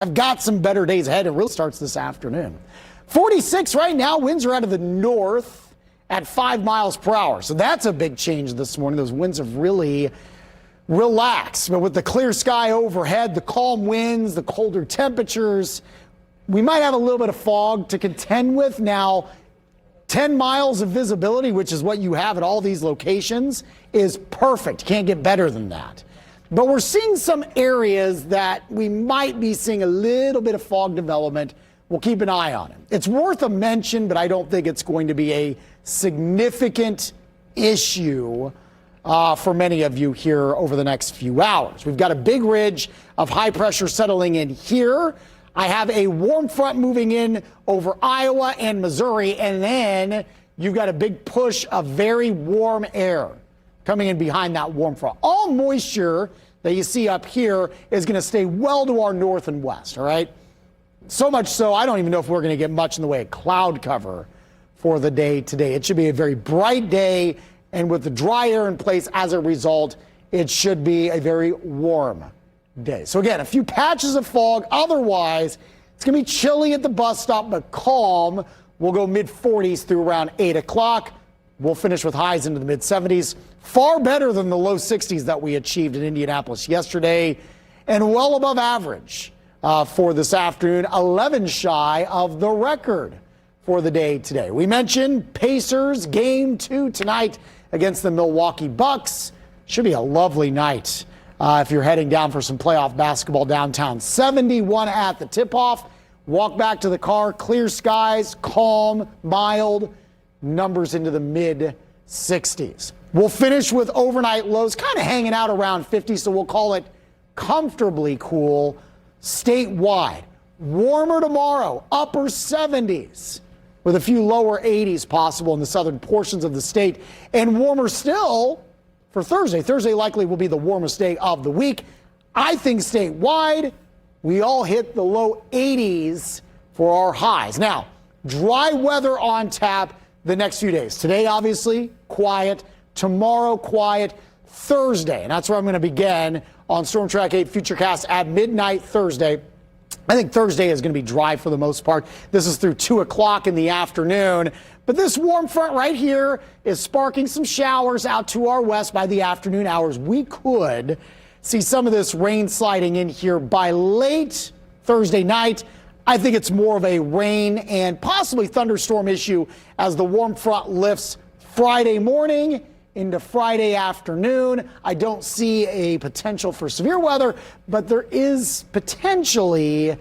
I've got some better days ahead. It really starts this afternoon. 46 right now. Winds are out of the north at 5 miles per hour. So that's a big change this morning. Those winds have really relaxed. But with the clear sky overhead, the calm winds, the colder temperatures, we might have a little bit of fog to contend with. Now, 10 miles of visibility, which is what you have at all these locations, is perfect. Can't get better than that. But we're seeing some areas that we might be seeing a little bit of fog development. We'll keep an eye on it. It's worth a mention, but I don't think it's going to be a significant issue for many of you here over the next few hours. We've got a big ridge of high pressure settling in here. I have a warm front moving in over Iowa and Missouri, and then you've got a big push of very warm air coming in behind that warm front. All moisture that you see up here is going to stay well to our north and west, all right? So much so, I don't even know if we're going to get much in the way of cloud cover for the day today. It should be a very bright day, and with the dry air in place as a result, it should be a very warm day. So again, a few patches of fog. Otherwise, it's going to be chilly at the bus stop, but calm. We'll go mid-40s through around 8 o'clock. We'll finish with highs into the mid-70s. Far better than the low 60s that we achieved in Indianapolis yesterday, and well above average for this afternoon, 11 shy of the record for the day today. We mentioned Pacers game 2 tonight against the Milwaukee Bucks. Should be a lovely night if you're heading down for some playoff basketball downtown. 71 at the tip-off. Walk back to the car, clear skies, calm, mild, numbers into the mid-60s. We'll finish with overnight lows kind of hanging out around 50, so we'll call it comfortably cool statewide. Warmer tomorrow, upper 70s, with a few lower 80s possible in the southern portions of the state, and warmer still for Thursday. Thursday likely will be the warmest day of the week. I think statewide, we all hit the low 80s for our highs. Now, dry weather on tap the next few days. Today, obviously, quiet. Tomorrow, quiet. Thursday, and that's where I'm going to begin on Storm Track 8 Futurecast at midnight Thursday. I think Thursday is going to be dry for the most part. This is through 2 o'clock in the afternoon. But this warm front right here is sparking some showers out to our west by the afternoon hours. We could see some of this rain sliding in here by late Thursday night. I think it's more of a rain and possibly thunderstorm issue as the warm front lifts Friday morning into Friday afternoon. I don't see a potential for severe weather, but there is potentially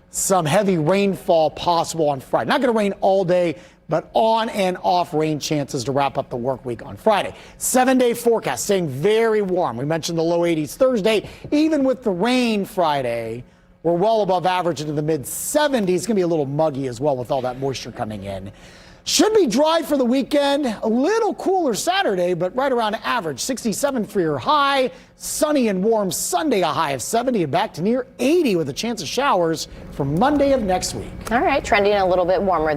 some heavy rainfall possible on Friday. Not going to rain all day, but on and off rain chances to wrap up the work week on Friday. 7-day forecast staying very warm. We mentioned the low 80s Thursday. Even with the rain Friday, we're well above average into the mid-70s. It's going to be a little muggy as well with all that moisture coming in. Should be dry for the weekend. A little cooler Saturday, but right around average. 67 for your high. Sunny and warm Sunday, a high of 70 and back to near 80 with a chance of showers for Monday of next week. All right, trending a little bit warmer.